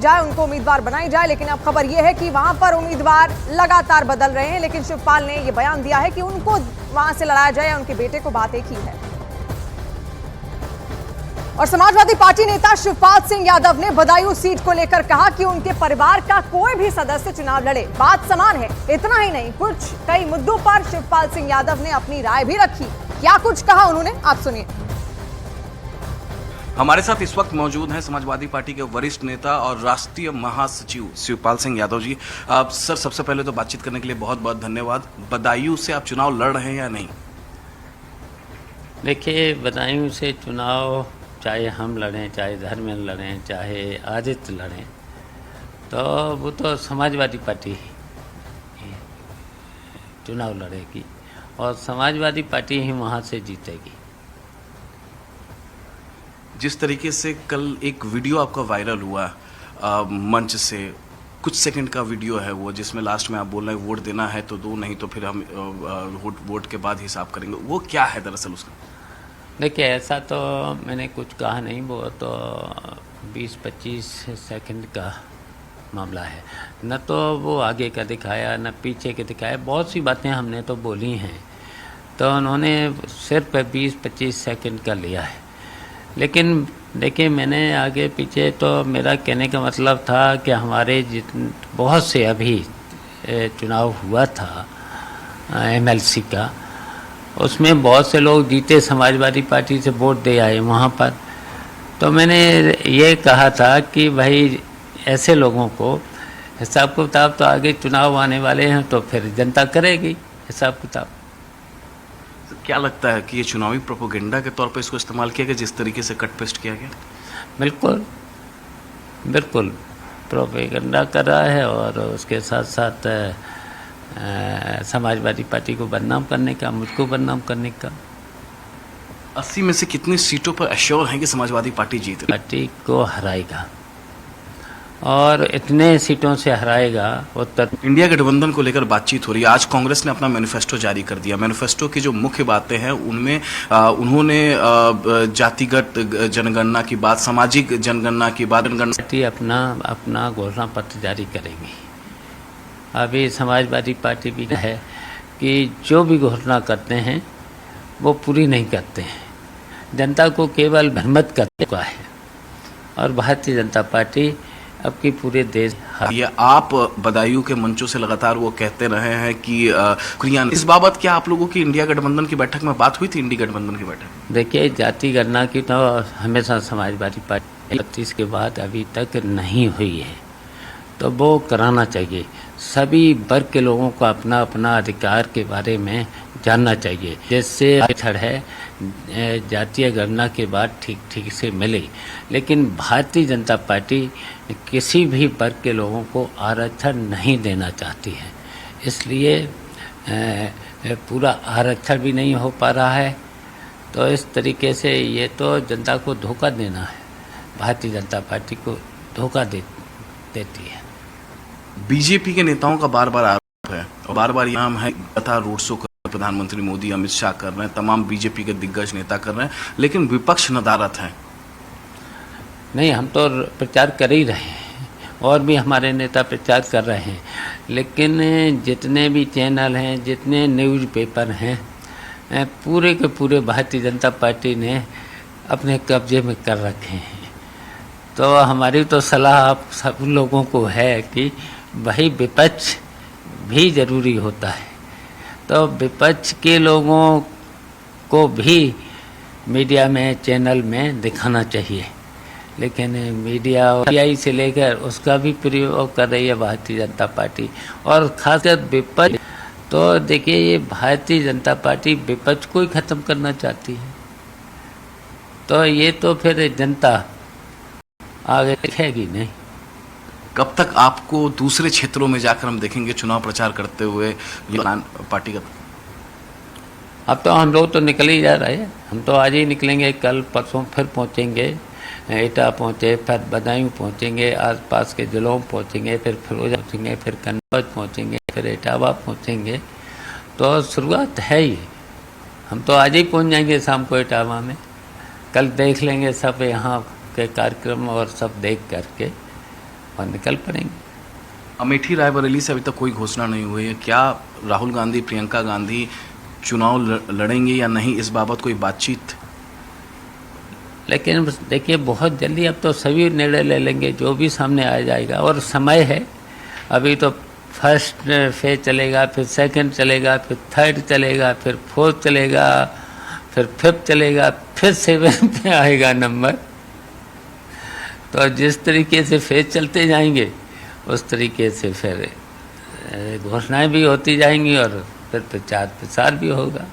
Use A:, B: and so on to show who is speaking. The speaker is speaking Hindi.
A: जाए, उनको उम्मीदवार बनाई जाए। लेकिन अब खबर यह है कि वहां पर उम्मीदवार लगातार बदल रहे हैं। लेकिन शिवपाल ने यह बयान दिया है कि उनको वहां से लड़ाया जाए, उनके बेटे को बात एक ही है। और समाजवादी पार्टी नेता शिवपाल सिंह यादव ने बदायूं सीट को लेकर कहा कि उनके परिवार का कोई भी सदस्य चुनाव लड़े, बात समान है। इतना ही नहीं, कुछ कई मुद्दों पर शिवपाल सिंह यादव ने अपनी राय भी रखी। क्या कुछ कहा उन्होंने, आप सुनिए।
B: हमारे साथ इस वक्त मौजूद हैं समाजवादी पार्टी के वरिष्ठ नेता और राष्ट्रीय महासचिव शिवपाल सिंह यादव जी। सर, सबसे पहले तो बातचीत करने के लिए बहुत बहुत धन्यवाद। बदायूं से आप चुनाव लड़ रहे हैं या नहीं?
C: देखिए, बदायूं से चुनाव चाहे हम लड़ें, चाहे धर्मेंद्र लड़ें, चाहे आदित्य लड़ें, तो वो तो समाजवादी पार्टी चुनाव लड़ेगी और समाजवादी पार्टी ही वहाँ से जीतेगी।
B: जिस तरीके से कल एक वीडियो आपका वायरल हुआ मंच से, कुछ सेकंड का वीडियो है वो, जिसमें लास्ट में आप बोल रहे हैं वोट देना है तो दो, नहीं तो फिर हम वोट के बाद हिसाब करेंगे, वो क्या है दरअसल उसका?
C: देखिए, ऐसा तो मैंने कुछ कहा नहीं, वो तो 20-25 सेकंड का मामला है। न तो वो आगे का दिखाया, न पीछे के दिखाया। बहुत सी बातें हमने तो बोली हैं, तो उन्होंने सिर्फ 20-25 सेकंड का लिया है। लेकिन देखिए, मैंने आगे पीछे तो मेरा कहने का मतलब था कि हमारे बहुत से अभी चुनाव हुआ था MLC का, उसमें बहुत से लोग जीते, समाजवादी पार्टी से वोट दे आए वहाँ पर। तो मैंने ये कहा था कि भाई ऐसे लोगों को हिसाब किताब तो आगे चुनाव आने वाले हैं तो फिर जनता करेगी हिसाब किताब।
B: क्या लगता है कि ये चुनावी प्रोपोगेंडा के तौर पर इसको इस्तेमाल किया गया, जिस तरीके से कट पेस्ट किया गया?
C: बिल्कुल बिल्कुल प्रोपेगेंडा कर रहा है, और उसके साथ साथ समाजवादी पार्टी को बदनाम करने का, मुझको बदनाम करने का।
B: 80 में से कितनी सीटों पर एश्योर हैं कि समाजवादी पार्टी जीत?
C: पार्टी को हराएगा और इतने सीटों से हराएगा। उत्तर
B: इंडिया गठबंधन को लेकर बातचीत हो रही है। आज कांग्रेस ने अपना मैनिफेस्टो जारी कर दिया। मैनिफेस्टो की जो मुख्य बातें हैं उनमें उन्होंने जातिगत जनगणना की बात, सामाजिक जनगणना की बात,
C: पार्टी अपना घोषणा पत्र जारी करेगी। अभी समाजवादी पार्टी भी है कि जो भी घोषणा करते हैं वो पूरी नहीं करते हैं, जनता को केवल भ्रमित करने का है। और भारतीय जनता पार्टी अब की पूरे देश,
B: ये आप बदायूं के मंचों से लगातार वो कहते रहे हैं कि इस बाबत क्या आप लोगों की इंडिया गठबंधन की बैठक में बात हुई थी? इंडिया गठबंधन की बैठक,
C: देखिए, जाति गणना की तो हमेशा समाजवादी पार्टी 31 के बाद अभी तक नहीं हुई है, तो वो कराना चाहिए। सभी वर्ग के लोगों को अपना अपना अधिकार के बारे में जानना चाहिए, जिससे आरक्षण है जातीय गणना के बाद ठीक से मिले। लेकिन भारतीय जनता पार्टी किसी भी वर्ग के लोगों को आरक्षण नहीं देना चाहती है, इसलिए पूरा आरक्षण भी नहीं हो पा रहा है। तो इस तरीके से ये तो जनता को धोखा देना है, भारतीय जनता पार्टी को धोखा देती है।
B: बीजेपी के नेताओं का बार बार आरोप है और बार बार नाम है, तथा रोड शो कर प्रधानमंत्री मोदी, अमित शाह कर रहे हैं, तमाम बीजेपी के दिग्गज नेता कर रहे हैं, लेकिन विपक्ष नदारत है।
C: नहीं, हम तो प्रचार कर ही रहे हैं और भी हमारे नेता प्रचार कर रहे हैं, लेकिन जितने भी चैनल हैं, जितने न्यूज़ पेपर हैं, पूरे के पूरे भारतीय जनता पार्टी ने अपने कब्जे में कर रखे हैं। तो हमारी तो सलाह आप सब लोगों को है कि वही विपक्ष भी ज़रूरी होता है, तो विपक्ष के लोगों को भी मीडिया में, चैनल में दिखाना चाहिए। लेकिन मीडिया से लेकर उसका भी प्रयोग कर रही है भारतीय जनता पार्टी, और खासकर विपक्ष। तो देखिए, ये भारतीय जनता पार्टी विपक्ष को ही ख़त्म करना चाहती है, तो ये तो फिर जनता आगे दिखेगी नहीं।
B: कब तक आपको दूसरे क्षेत्रों में जाकर हम देखेंगे चुनाव प्रचार करते हुए पार्टी का?
C: अब तो हम लोग तो निकल ही जा रहे हैं, हम तो आज ही निकलेंगे, कल परसों फिर पहुंचेंगे, एटा पहुंचे, फिर बदायूं पहुंचेंगे, आसपास के जिलों में पहुंचेंगे, फिर फिरोजा पहुंचेंगे, फिर कन्नौज पहुंचेंगे, फिर इटावा पहुंचेंगे। तो शुरुआत है ही, हम तो आज ही पहुंच जाएंगे शाम को इटावा में। कल देख लेंगे सब यहाँ के कार्यक्रम और सब देख करके, और निकल पड़ेंगे।
B: अमेठी रायबरेली से अभी तक कोई घोषणा नहीं हुई है, क्या राहुल गांधी प्रियंका गांधी चुनाव लड़ेंगे या नहीं, इस बाबत कोई बातचीत?
C: लेकिन देखिए बहुत जल्दी अब तो सभी निर्णय ले लेंगे, जो भी सामने आ जाएगा, और समय है। अभी तो फर्स्ट फेज चलेगा, फिर सेकंड चलेगा, फिर थर्ड चलेगा, फिर फोर्थ चलेगा, फिर फिफ्थ चलेगा, फिर सेवन पे आएगा नंबर। तो जिस तरीके से फेज चलते जाएंगे उस तरीके से फिर घोषणाएं भी होती जाएंगी और फिर प्रचार प्रसार भी होगा।